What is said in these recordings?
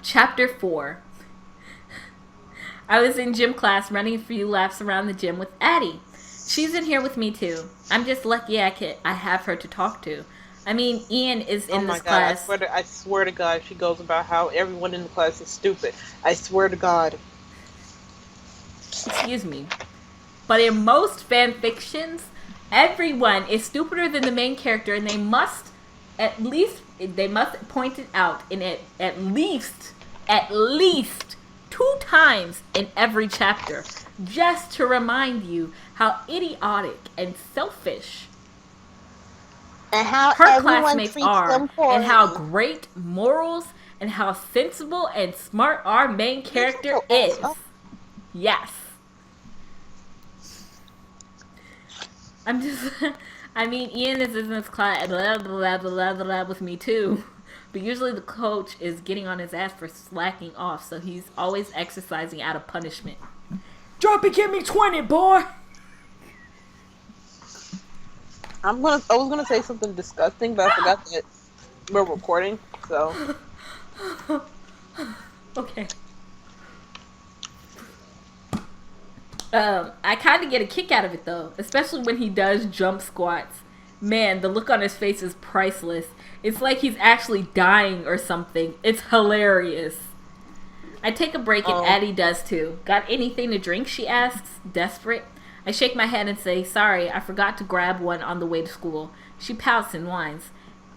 Chapter 4. I was in gym class running a few laps around the gym with Addie. She's in here with me too. I'm just lucky I have her to talk to. I mean, Ian is Oh in my this god, class. I swear to God, she goes about how everyone in the class is stupid. I swear to God. Excuse me. But in most fan fictions, everyone is stupider than the main character, and they must point it out in at least 2 times in every chapter, just to remind you how idiotic and selfish And how her everyone classmates treats are, them and poorly. how great morals and how sensible and smart our main Please shut character your ass is. up. Yes. I'm just. I mean, Ian is in this class blah, blah, blah, blah, blah, with me too. But usually the coach is getting on his ass for slacking off, so he's always exercising out of punishment. Drop it, give me 20, boy! I was gonna say something disgusting, but I forgot that we're recording, so. Okay. I kind of get a kick out of it though, especially when he does jump squats. Man, the look on his face is priceless. It's like he's actually dying or something. It's hilarious. I take a break and Addie does too. Got anything to drink? She asks, desperate. I shake my head and say, sorry, I forgot to grab one on the way to school. She pouts and whines.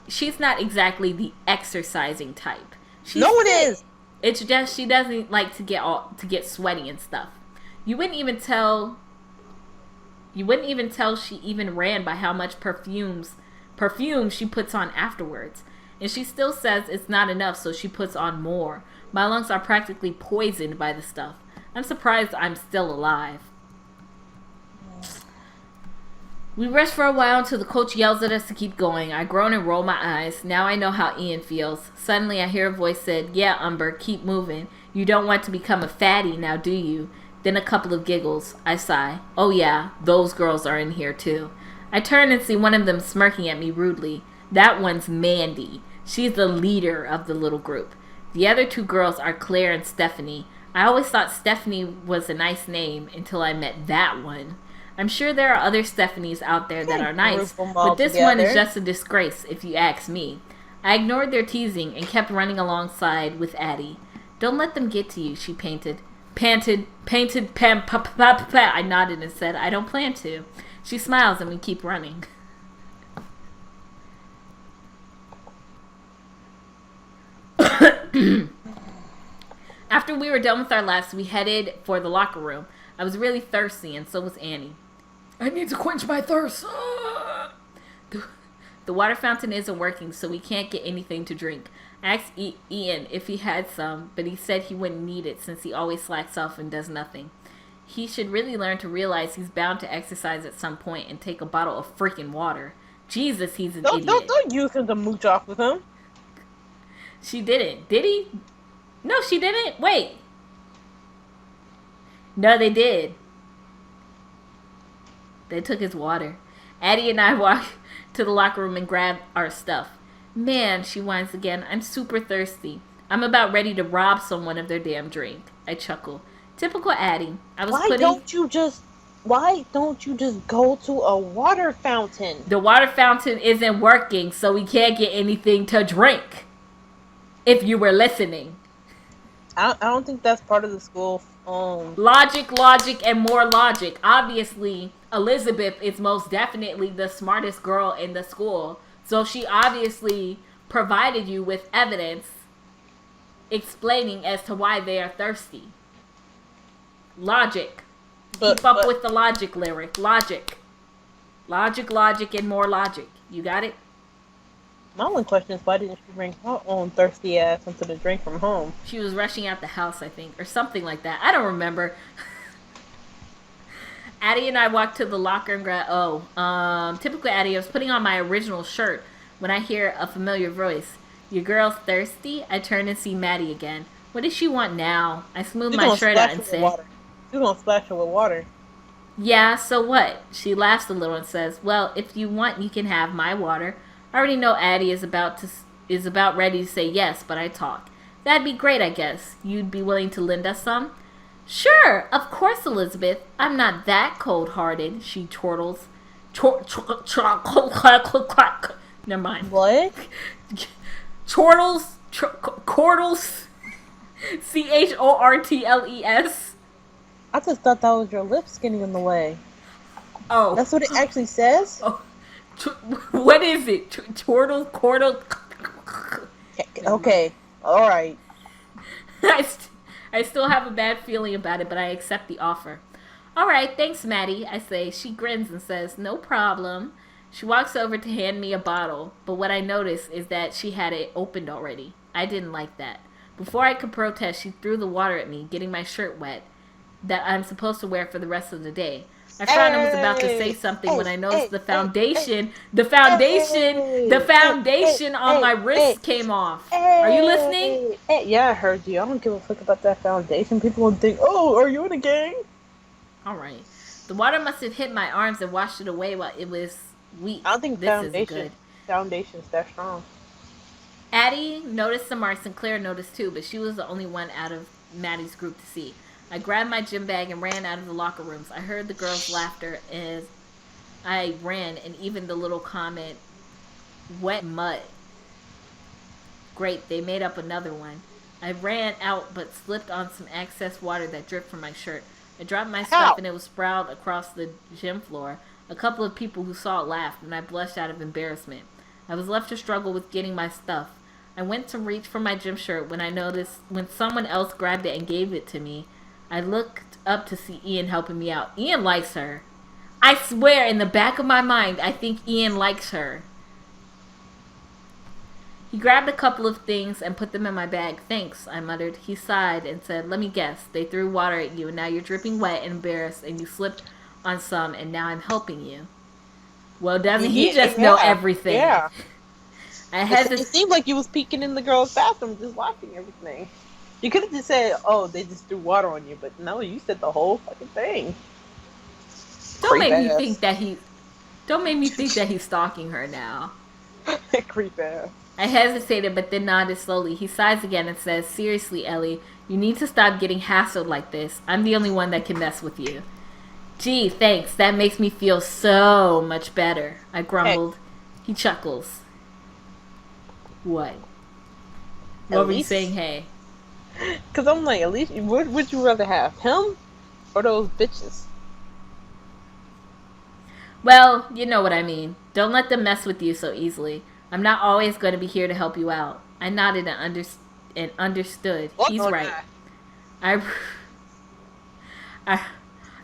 She's not exactly the exercising type. She's No, it is. It's just she doesn't like to get sweaty and stuff. You wouldn't even tell she even ran by how much perfume she puts on afterwards. And she still says it's not enough, so she puts on more. My lungs are practically poisoned by the stuff. I'm surprised I'm still alive. We rest for a while until the coach yells at us to keep going. I groan and roll my eyes. Now I know how Ian feels. Suddenly I hear a voice said, yeah, Umber, keep moving. You don't want to become a fatty now, do you? Then a couple of giggles. I sigh. Oh yeah, those girls are in here too. I turn and see one of them smirking at me rudely. That one's Mandy. She's the leader of the little group. The other 2 girls are Claire and Stephanie. I always thought Stephanie was a nice name until I met that one. I'm sure there are other Stephanies out there that are nice, but this one is just a disgrace, if you ask me. I ignored their teasing and kept running alongside with Addie. Don't let them get to you, she panted. I nodded and said, I don't plan to. She smiles and we keep running. After we were done with our laps, we headed for the locker room. I was really thirsty, and so was Annie. I need to quench my thirst. The water fountain isn't working, so we can't get anything to drink. I asked Ian if he had some, but he said he wouldn't need it since he always slacks off and does nothing. He should really learn to realize he's bound to exercise at some point and take a bottle of freaking water. Jesus, he's an idiot. Don't use him to mooch off with him. She didn't. Did he? No, she didn't. Wait. No, they did. They took his water. Addie and I walked to the locker room and grabbed our stuff. Man, she whines again, I'm super thirsty. I'm about ready to rob someone of their damn drink. I chuckle. Typical Addie. Why don't you just go to a water fountain? The water fountain isn't working, so we can't get anything to drink. If you were listening. I don't think that's part of the school. Logic, and more logic. Obviously, Elizabeth is most definitely the smartest girl in the school. So she obviously provided you with evidence explaining as to why they are thirsty. Logic. Keep up with the logic lyric. Logic, and more logic. You got it? My only question is, why didn't she bring her own thirsty ass into the drink from home? She was rushing out the house, I think, or something like that. I don't remember. Addie and I walked to the locker and grabbed... typically Addie, I was putting on my original shirt when I hear a familiar voice. Your girl's thirsty? I turn and see Maddie again. What does she want now? I smooth my shirt out and say... You're gonna splash her with water. Yeah, so what? She laughs a little and says, well, if you want, you can have my water. I already know Addie is about ready to say yes, but I talk. That'd be great, I guess. You'd be willing to lend us some? Sure, of course, Elizabeth. I'm not that cold-hearted, she chortles. Never mind. What? Chortles? Chortles? Chortles? I just thought that was your lips getting in the way. Oh. That's what it actually says? Oh. What is it? Chortles? Okay. Alright. I still have a bad feeling about it, but I accept the offer. Alright, thanks, Maddie, I say. She grins and says, no problem. She walks over to hand me a bottle, but what I notice is that she had it opened already. I didn't like that. Before I could protest, she threw the water at me, getting my shirt wet that I'm supposed to wear for the rest of the day. I frowned and was about to say something when I noticed the foundation on my wrist came off. Are you listening? Yeah, I heard you. I don't give a fuck about that foundation. People will think, oh, are you in a gang? Alright. The water must have hit my arms and washed it away while it was weak. I don't think foundation's that strong. Addie noticed the marks and Claire noticed too, but she was the only one out of Maddie's group to see. I grabbed my gym bag and ran out of the locker rooms. I heard the girls' laughter as I ran, and even the little comment, wet mud. Great, they made up another one. I ran out but slipped on some excess water that dripped from my shirt. I dropped my stuff and it was sprawled across the gym floor. A couple of people who saw it laughed, and I blushed out of embarrassment. I was left to struggle with getting my stuff. I went to reach for my gym shirt when I noticed when someone else grabbed it and gave it to me. I looked up to see Ian helping me out. Ian likes her. I swear, in the back of my mind, I think Ian likes her. He grabbed a couple of things and put them in my bag. Thanks, I muttered. He sighed and said, let me guess. They threw water at you, and now you're dripping wet and embarrassed, and you slipped on some, and now I'm helping you. Well, doesn't he just know everything? Yeah. It seemed like you was peeking in the girl's bathroom, just watching everything. You could have just said, oh, they just threw water on you, but no, you said the whole fucking thing. Don't make me think that he's stalking her now. Creep ass. I hesitated, but then nodded slowly. He sighs again and says, seriously, Ellie, you need to stop getting hassled like this. I'm the only one that can mess with you. Gee, thanks. That makes me feel so much better, I grumbled. Hey. He chuckles. What? What were you saying, hey? Because I'm like, at least, what would you rather have? Him or those bitches? Well, you know what I mean. Don't let them mess with you so easily. I'm not always going to be here to help you out. I nodded and understood. He's right. I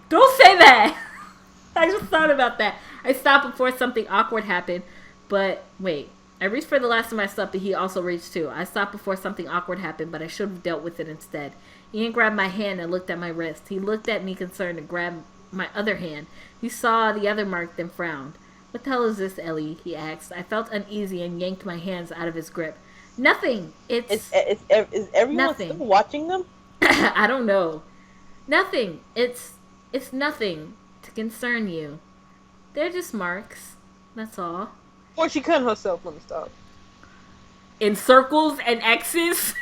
don't say that. I just thought about that. I stopped before something awkward happened. But wait. I reached for the last of my stuff, but he also reached too. I stopped before something awkward happened, but I should have dealt with it instead. Ian grabbed my hand and looked at my wrist. He looked at me concerned and grabbed my other hand. He saw the other mark, then frowned. What the hell is this, Ellie? He asked. I felt uneasy and yanked my hands out of his grip. Nothing. Is everyone nothing. Still watching them? I don't know. Nothing. It's nothing to concern you. They're just marks. That's all. Or she cut herself. Let me stop. In circles and X's?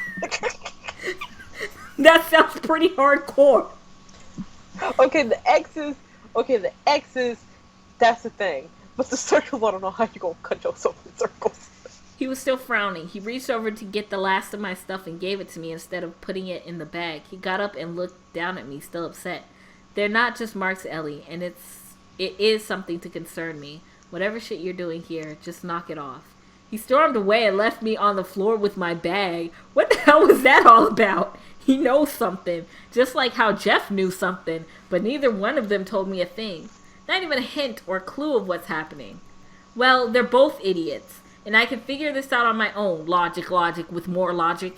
That sounds pretty hardcore. Okay, the X's, that's the thing. But the circles, I don't know how you gonna cut yourself in circles. He was still frowning. He reached over to get the last of my stuff and gave it to me instead of putting it in the bag. He got up and looked down at me, still upset. They're not just marks, Ellie, and it is something to concern me. Whatever shit you're doing here, just knock it off. He stormed away and left me on the floor with my bag. What the hell was that all about? He knows something, just like how Jeff knew something, but neither one of them told me a thing. Not even a hint or clue of what's happening. Well, they're both idiots, and I can figure this out on my own. Logic with more logic.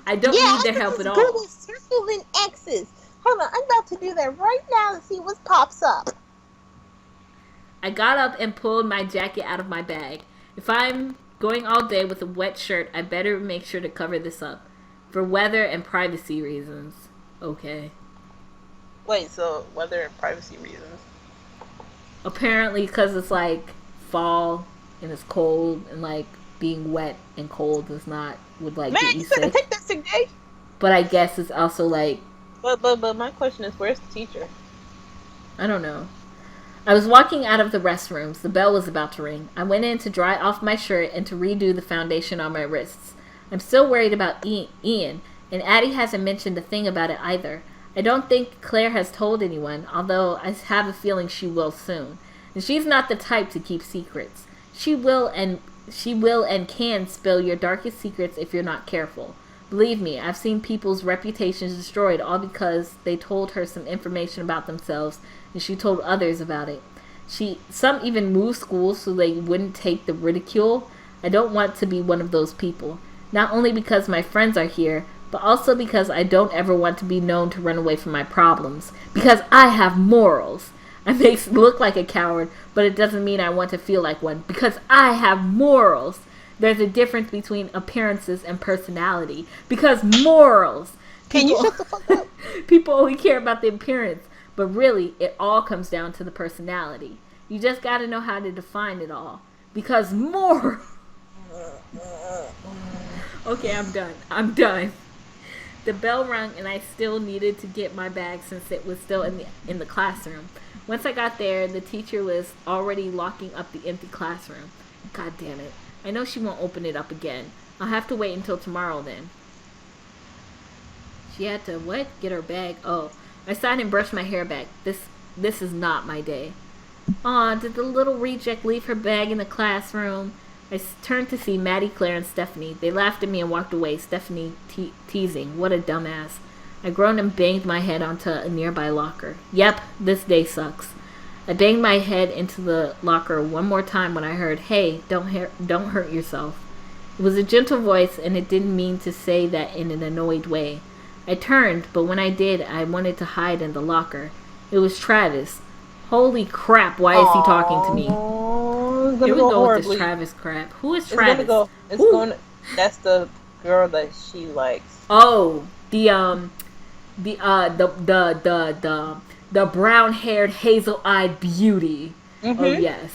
I don't need their help at all. Google circles and X's. Hold on, I'm about to do that right now to see what pops up. I got up and pulled my jacket out of my bag. If I'm going all day with a wet shirt, I better make sure to cover this up. For weather and privacy reasons. Okay. Wait, so weather and privacy reasons? Apparently because it's like fall and it's cold and like being wet and cold is not would like Man, get you you couldn't sick. take that sick day. But I guess it's also like, But my question is, where's the teacher? I don't know. I was walking out of the restrooms. The bell was about to ring. I went in to dry off my shirt and to redo the foundation on my wrists. I'm still worried about Ian, and Addie hasn't mentioned a thing about it either. I don't think Claire has told anyone, although I have a feeling she will soon. And she's not the type to keep secrets. She will and can spill your darkest secrets if you're not careful. Believe me, I've seen people's reputations destroyed all because they told her some information about themselves and she told others about it. Some even moved schools so they wouldn't take the ridicule. I don't want to be one of those people. Not only because my friends are here, but also because I don't ever want to be known to run away from my problems. Because I have morals. I may look like a coward, but it doesn't mean I want to feel like one. Because I have morals. There's a difference between appearances and personality. Because morals. Can you shut the fuck up? People only care about the appearance. But really, it all comes down to the personality. You just gotta know how to define it all. Because morals. Okay, I'm done. The bell rang and I still needed to get my bag since it was still in the classroom. Once I got there, the teacher was already locking up the empty classroom. God damn it. I know she won't open it up again. I'll have to wait until tomorrow then. She had to, what? Get her bag? Oh, I sighed and brushed my hair back. This is not my day. Aw, did the little reject leave her bag in the classroom? I turned to see Maddie, Claire, and Stephanie. They laughed at me and walked away, Stephanie teasing. What a dumbass. I groaned and banged my head onto a nearby locker. Yep, this day sucks. I banged my head into the locker one more time when I heard, hey, don't hurt yourself. It was a gentle voice, and it didn't mean to say that in an annoyed way. I turned, but when I did, I wanted to hide in the locker. It was Travis. Holy crap, why is he talking to me? Here we go with this Travis crap. Who is Travis? That's the girl that she likes. Oh, the brown-haired, hazel-eyed beauty. Mm-hmm. Oh yes.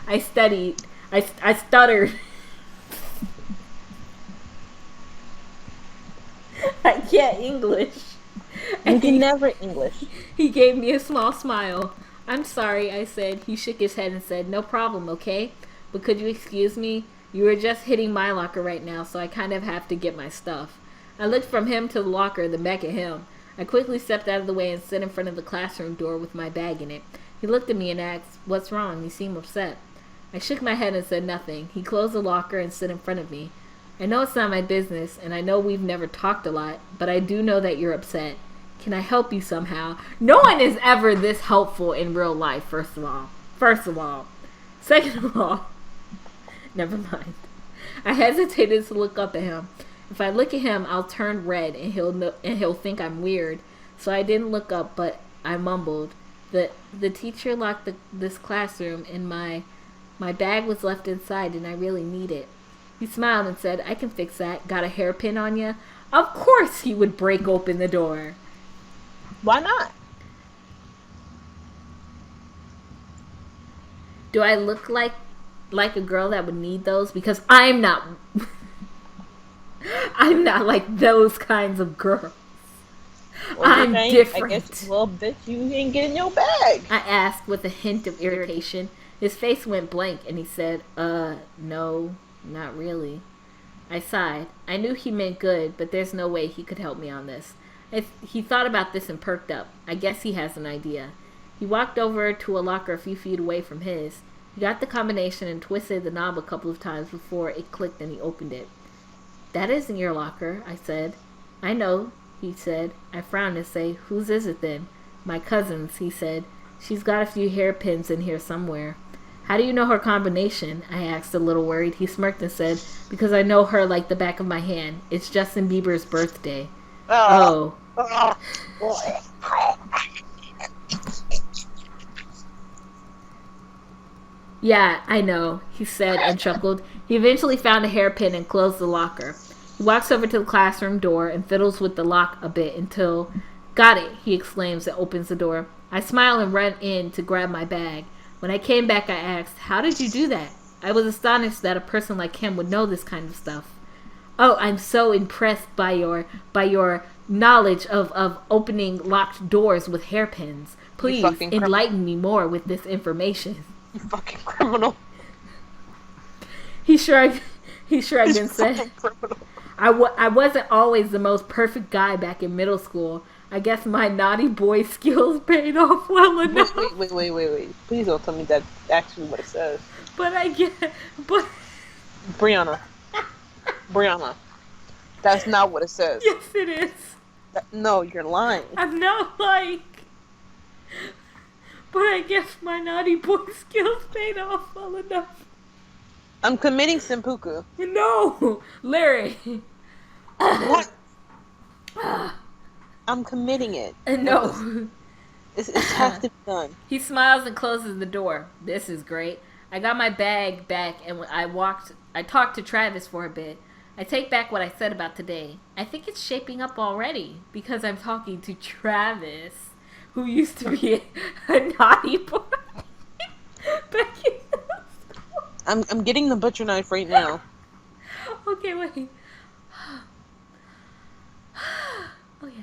I stuttered. I can't English. You can never English. He gave me a small smile. I'm sorry, I said. He shook his head and said, no problem, okay? But could you excuse me? You were just hitting my locker right now, so I kind of have to get my stuff. I looked from him to the locker, then back at him. I quickly stepped out of the way and stood in front of the classroom door with my bag in it. He looked at me and asked, what's wrong? You seem upset. I shook my head and said nothing. He closed the locker and stood in front of me. I know it's not my business, and I know we've never talked a lot, but I do know that you're upset. Can I help you somehow? No one is ever this helpful in real life, first of all. Second of all, never mind. I hesitated to look up at him. If I look at him, I'll turn red, and he'll think I'm weird. So I didn't look up, but I mumbled. The teacher locked this classroom, and my bag was left inside, and I really need it. He smiled and said, I can fix that. Got a hairpin on you? Of course he would break open the door. Why not? Do I look like a girl that would need those? Because I'm not. I'm not like those kinds of girls. Well, I'm different. I guess, well, bitch, you ain't getting your bag. I asked with a hint of irritation. His face went blank and he said, no, not really. I sighed. I knew he meant good, but there's no way he could help me on this. He thought about this and perked up. I guess he has an idea. He walked over to a locker a few feet away from his. He got the combination and twisted the knob a couple of times before it clicked and he opened it. That isn't your locker, I said. I know, he said. I frowned and said, whose is it then? My cousin's, he said. She's got a few hairpins in here somewhere. How do you know her combination? I asked, a little worried. He smirked and said, because I know her like the back of my hand. It's Justin Bieber's birthday. Oh. Yeah, I know, he said and chuckled. He eventually found a hairpin and closed the locker. He walks over to the classroom door and fiddles with the lock a bit until... Got it, he exclaims and opens the door. I smile and run in to grab my bag. When I came back, I asked, how did you do that? I was astonished that a person like him would know this kind of stuff. Oh, I'm so impressed by your knowledge of opening locked doors with hairpins. You Please fucking enlighten me more with this information. You fucking criminal. He shrugged. He shrugged You and said, fucking criminal. I wasn't always the most perfect guy back in middle school. I guess my naughty boy skills paid off well enough. Wait. Please don't tell me that's actually what it says. But I get, but Brianna. That's not what it says. yes, it is. No, you're lying. I'm not like. But I guess my naughty boy skills paid off well enough. I'm committing seppuku. No, Larry. What? I'm committing it. No. It has to be done. He smiles and closes the door. This is great. I got my bag back and I talked to Travis for a bit. I take back what I said about today. I think it's shaping up already because I'm talking to Travis, who used to be a naughty boy. back in school. I'm getting the butcher knife right now. Okay, wait. Okay.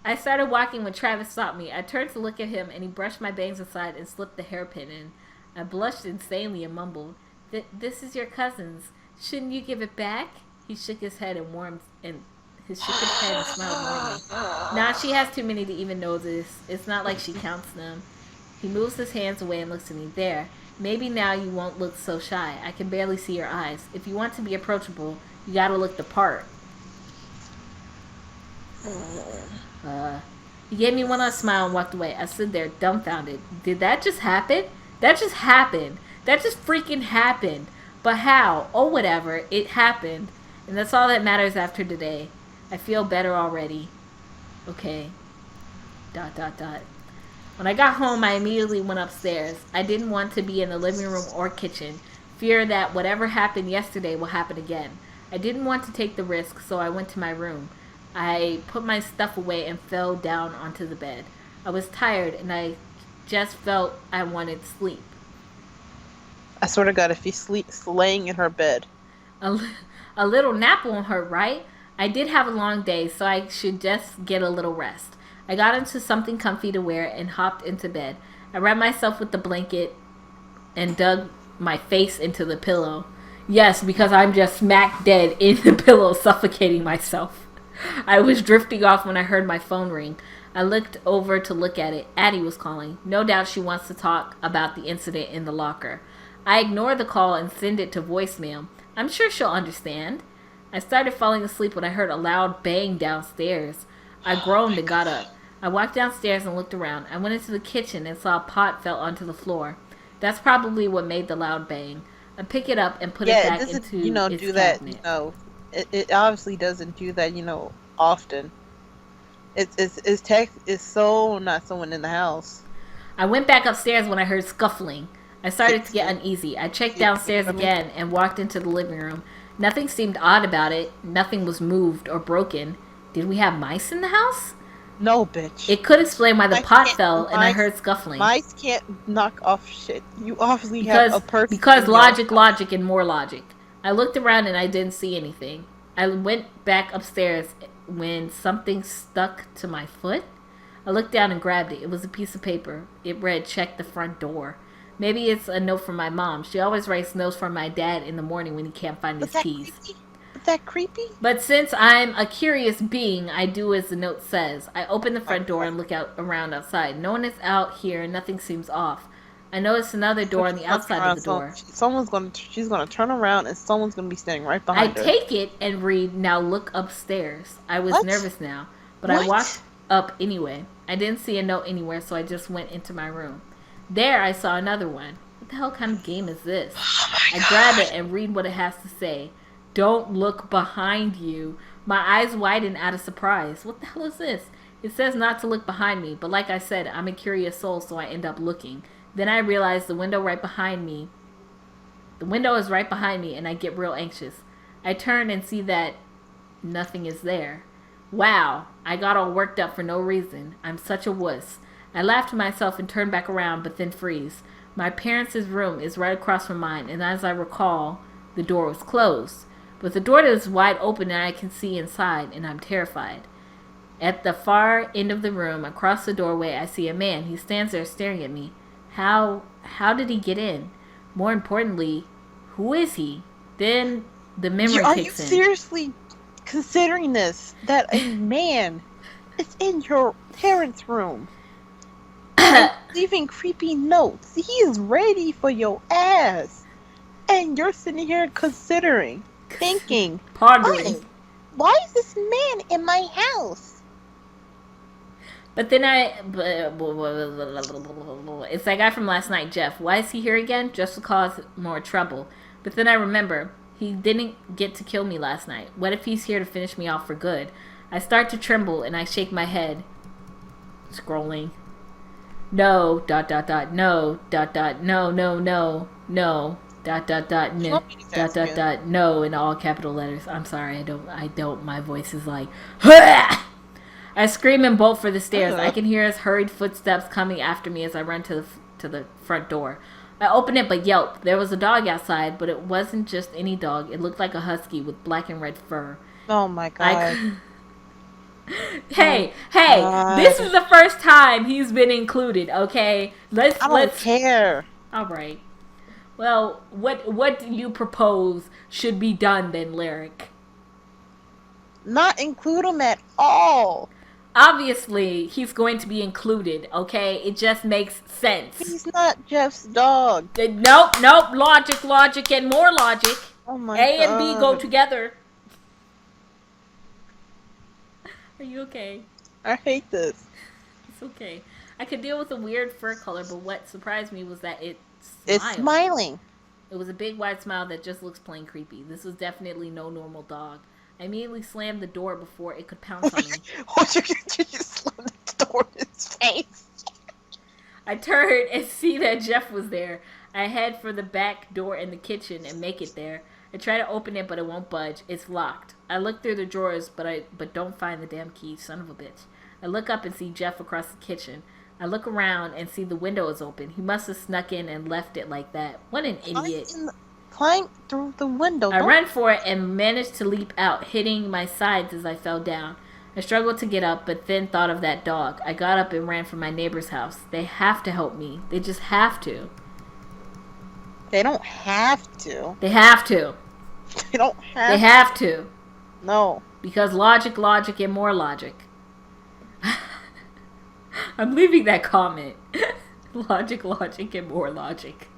I started walking when Travis stopped me. I turned to look at him, and he brushed my bangs aside and slipped the hairpin in. I blushed insanely and mumbled, "This is your cousin's. Shouldn't you give it back?" He shook his head and smiled warmly. Nah, she has too many to even know this. It's not like she counts them. He moves his hands away and looks at me. There. Maybe now you won't look so shy. I can barely see your eyes. If you want to be approachable, you gotta look the part. He gave me one last smile and walked away. I stood there dumbfounded. Did that just happen? That just happened. That just freaking happened. But how? Oh, whatever. It happened. And that's all that matters after today. I feel better already. Okay. ... When I got home, I immediately went upstairs. I didn't want to be in the living room or kitchen. Fear that whatever happened yesterday will happen again. I didn't want to take the risk, so I went to my room. I put my stuff away and fell down onto the bed. I was tired and I just felt I wanted sleep. I swear to God, if he's laying in her bed. A little nap won't hurt, right? I did have a long day, so I should just get a little rest. I got into something comfy to wear and hopped into bed. I wrapped myself with the blanket and dug my face into the pillow. Yes, because I'm just smack dead in the pillow, suffocating myself. I was drifting off when I heard my phone ring. I looked over to look at it. Addie was calling. No doubt she wants to talk about the incident in the locker. I ignored the call and sent it to voicemail. I'm sure she'll understand. I started falling asleep when I heard a loud bang downstairs. I groaned and got up. I walked downstairs and looked around. I went into the kitchen and saw a pot fell onto the floor. That's probably what made the loud bang. I pick it up and put it back into its do that. cabinet. It obviously doesn't do that. Often. It's so not someone in the house. I went back upstairs when I heard scuffling. I started to get uneasy. I checked downstairs again and walked into the living room. Nothing seemed odd about it. Nothing was moved or broken. Did we have mice in the house? No, bitch. It could explain why the pot fell and I heard scuffling. Mice can't knock off shit. You obviously have a person. Because logic, and more logic. I looked around and I didn't see anything. I went back upstairs when something stuck to my foot. I looked down and grabbed it. It was a piece of paper. It read, "Check the front door." Maybe it's a note from my mom. She always writes notes from my dad in the morning when he can't find his keys. Is that creepy? But since I'm a curious being, I do as the note says. I open the front door and look around outside. No one is out here and nothing seems off. I notice another door on the outside of the door. She's gonna turn around and someone's gonna be standing right behind her. I take it and read, "Now look upstairs." I was nervous now, but I walked up anyway. I didn't see a note anywhere, so I just went into my room. There I saw another one. What the hell kind of game is this? I grab it and read what it has to say. "Don't look behind you." My eyes widen out of surprise. What the hell is this? It says not to look behind me, but like I said, I'm a curious soul, so I end up looking. Then I realize the window is right behind me, and I get real anxious. I turn and see that nothing is there. Wow, I got all worked up for no reason. I'm such a wuss. I laugh to myself and turn back around, but then freeze. My parents' room is right across from mine, and as I recall, the door was closed. But the door is wide open and I can see inside, and I'm terrified. At the far end of the room, across the doorway, I see a man. He stands there staring at me. How did he get in? More importantly, who is he? Then the memory Are kicks you in. seriously considering this? That a man is in your parents' room and leaving creepy notes. He is ready for your ass. And you're sitting here considering, thinking, Pondering. why is this man in my house? But then it's that guy from last night, Jeff. Why is he here again? Just to cause more trouble. But then I remember, he didn't get to kill me last night. What if he's here to finish me off for good? I start to tremble and I shake my head. Scrolling. No, no, no, in all capital letters. I'm sorry, I don't, my voice is like, I scream and bolt for the stairs. I can hear his hurried footsteps coming after me as I run to the front door. I open it but yelp. There was a dog outside, but it wasn't just any dog. It looked like a husky with black and red fur. Oh my god. Hey, this is the first time he's been included, okay? I don't care. All right. Well, what do you propose should be done then, Lyric? Not include him at all. Obviously, he's going to be included, okay? It just makes sense. He's not Jeff's dog. Nope. Logic, and more logic. Oh my god. A and B God. go together. Are you okay? I hate this. It's okay. I could deal with a weird fur color, but what surprised me was that it's smiling. It was a big wide smile that just looks plain creepy. This was definitely no normal dog. I immediately slammed the door before it could pounce on me. You just slammed the door in his face. I turned and see that Jeff was there. I head for the back door in the kitchen and make it there. I try to open it, but it won't budge. It's locked. I look through the drawers, but don't find the damn key. Son of a bitch. I look up and see Jeff across the kitchen. I look around and see the window is open. He must have snuck in and left it like that. What an idiot. Climb through the window. I ran for it and managed to leap out, hitting my sides as I fell down. I struggled to get up, but then thought of that dog. I got up and ran for my neighbor's house. They have to help me. They just have to. They don't have to. They have to. They don't have They have to. No. Because logic, and more logic. I'm leaving that comment. Logic, and more logic.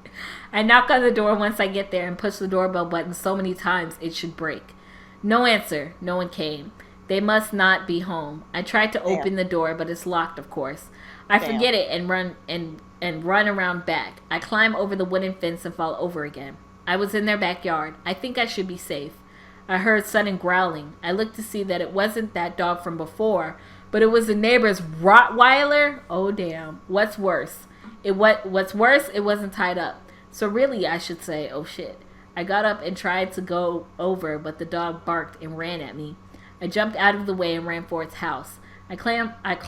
I knock on the door once I get there and push the doorbell button so many times it should break. No answer. No one came. They must not be home. I tried to open the door, but it's locked, of course. I forget it and run around back. I climb over the wooden fence and fall over again. I was in their backyard. I think I should be safe. I heard sudden growling. I looked to see that it wasn't that dog from before, but it was the neighbor's Rottweiler. Oh damn! What's worse? It wasn't tied up. So really, I should say, oh shit. I got up and tried to go over, but the dog barked and ran at me. I jumped out of the way and ran for its house. I climbed on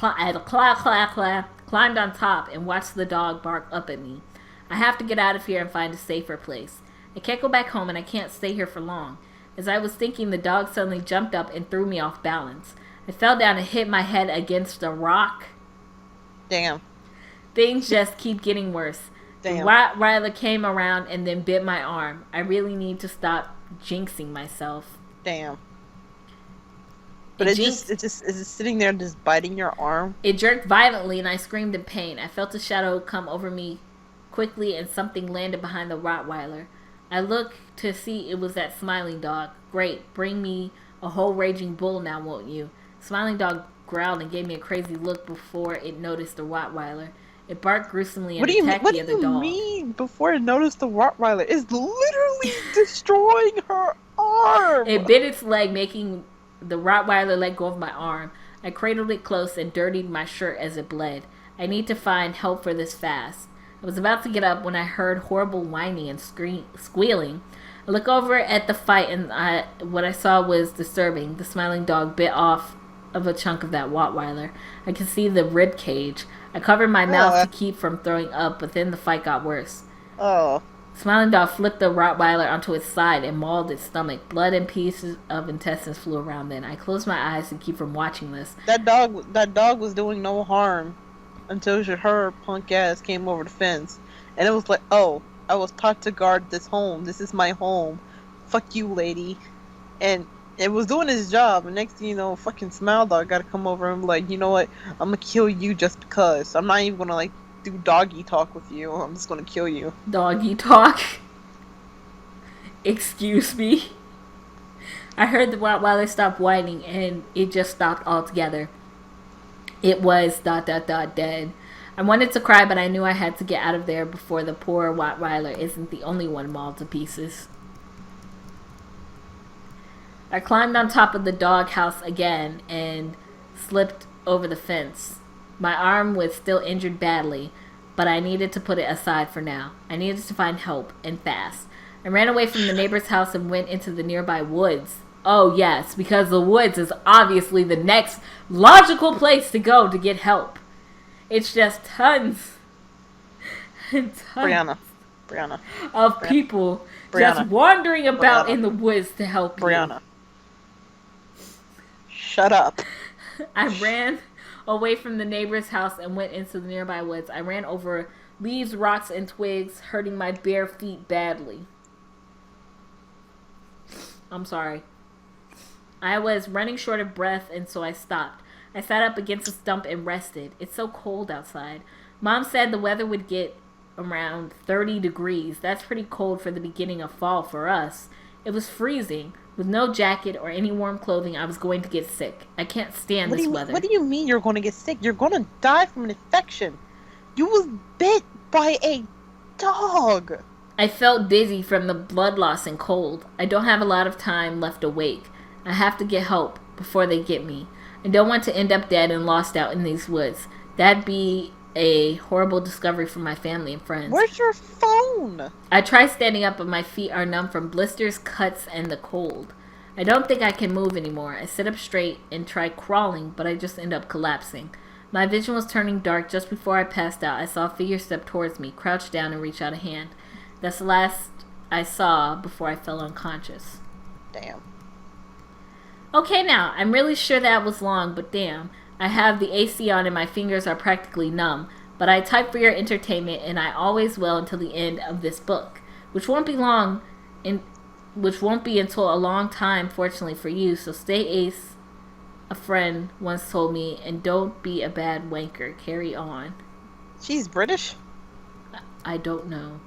top and watched the dog bark up at me. I have to get out of here and find a safer place. I can't go back home and I can't stay here for long. As I was thinking, the dog suddenly jumped up and threw me off balance. I fell down and hit my head against a rock. Damn. Things just keep getting worse. Damn. The Rottweiler came around and then bit my arm. I really need to stop jinxing myself. Damn. But is it sitting there just biting your arm? It jerked violently and I screamed in pain. I felt a shadow come over me quickly and something landed behind the Rottweiler. I looked to see it was that smiling dog. Great, bring me a whole raging bull now, won't you? Smiling dog growled and gave me a crazy look before it noticed the Rottweiler. It barked gruesomely and attacked the other dog. What do you mean before it noticed the Rottweiler? It's literally destroying her arm! It bit its leg, making the Rottweiler let go of my arm. I cradled it close and dirtied my shirt as it bled. I need to find help for this fast. I was about to get up when I heard horrible whining and squealing. I looked over at the fight and what I saw was disturbing. The smiling dog bit off of a chunk of that Rottweiler. I could see the rib cage. I covered my mouth to keep from throwing up, but then the fight got worse. Oh. Smiling Dog flipped the Rottweiler onto its side and mauled its stomach. Blood and pieces of intestines flew around then. I closed my eyes to keep from watching this. That dog was doing no harm until her punk ass came over the fence. And it was like, oh, I was taught to guard this home. This is my home. Fuck you, lady. And it was doing his job. And next thing you know, fucking Smile Dog got to come over and be like, you know what? I'm going to kill you just because. I'm not even going to, like, do doggy talk with you. I'm just going to kill you. Doggy talk? Excuse me? I heard the Rottweiler stop whining and it just stopped altogether. It was ... dead. I wanted to cry, but I knew I had to get out of there before the poor Rottweiler isn't the only one mauled to pieces. I climbed on top of the doghouse again and slipped over the fence. My arm was still injured badly, but I needed to put it aside for now. I needed to find help, and fast. I ran away from the neighbor's house and went into the nearby woods. Oh yes, because the woods is obviously the next logical place to go to get help. It's just tons and tons of people just wandering about in the woods to help you. Shut up. I ran away from the neighbor's house and went into the nearby woods. I ran over leaves, rocks, and twigs, hurting my bare feet badly. I'm sorry. I was running short of breath, and so I stopped. I sat up against a stump and rested. It's so cold outside. Mom said the weather would get around 30 degrees. That's pretty cold for the beginning of fall for us. It was freezing. With no jacket or any warm clothing, I was going to get sick. I can't stand this weather. What do you mean you're going to get sick? You're going to die from an infection. You was bit by a dog. I felt dizzy from the blood loss and cold. I don't have a lot of time left awake. I have to get help before they get me. I don't want to end up dead and lost out in these woods. That'd be a horrible discovery for my family and friends. Where's your phone? I try standing up, but my feet are numb from blisters, cuts, and the cold. I don't think I can move anymore. I sit up straight and try crawling, but I just end up collapsing. My vision was turning dark. Just before I passed out, I saw a figure step towards me, crouch down, and reach out a hand. That's the last I saw before I fell unconscious. Damn. Okay, now, I'm really sure that was long, but damn. I have the AC on and my fingers are practically numb, but I type for your entertainment and I always will until the end of this book, which won't be until a long time, fortunately for you, so stay ace, a friend once told me, and don't be a bad wanker. Carry on. She's British? I don't know.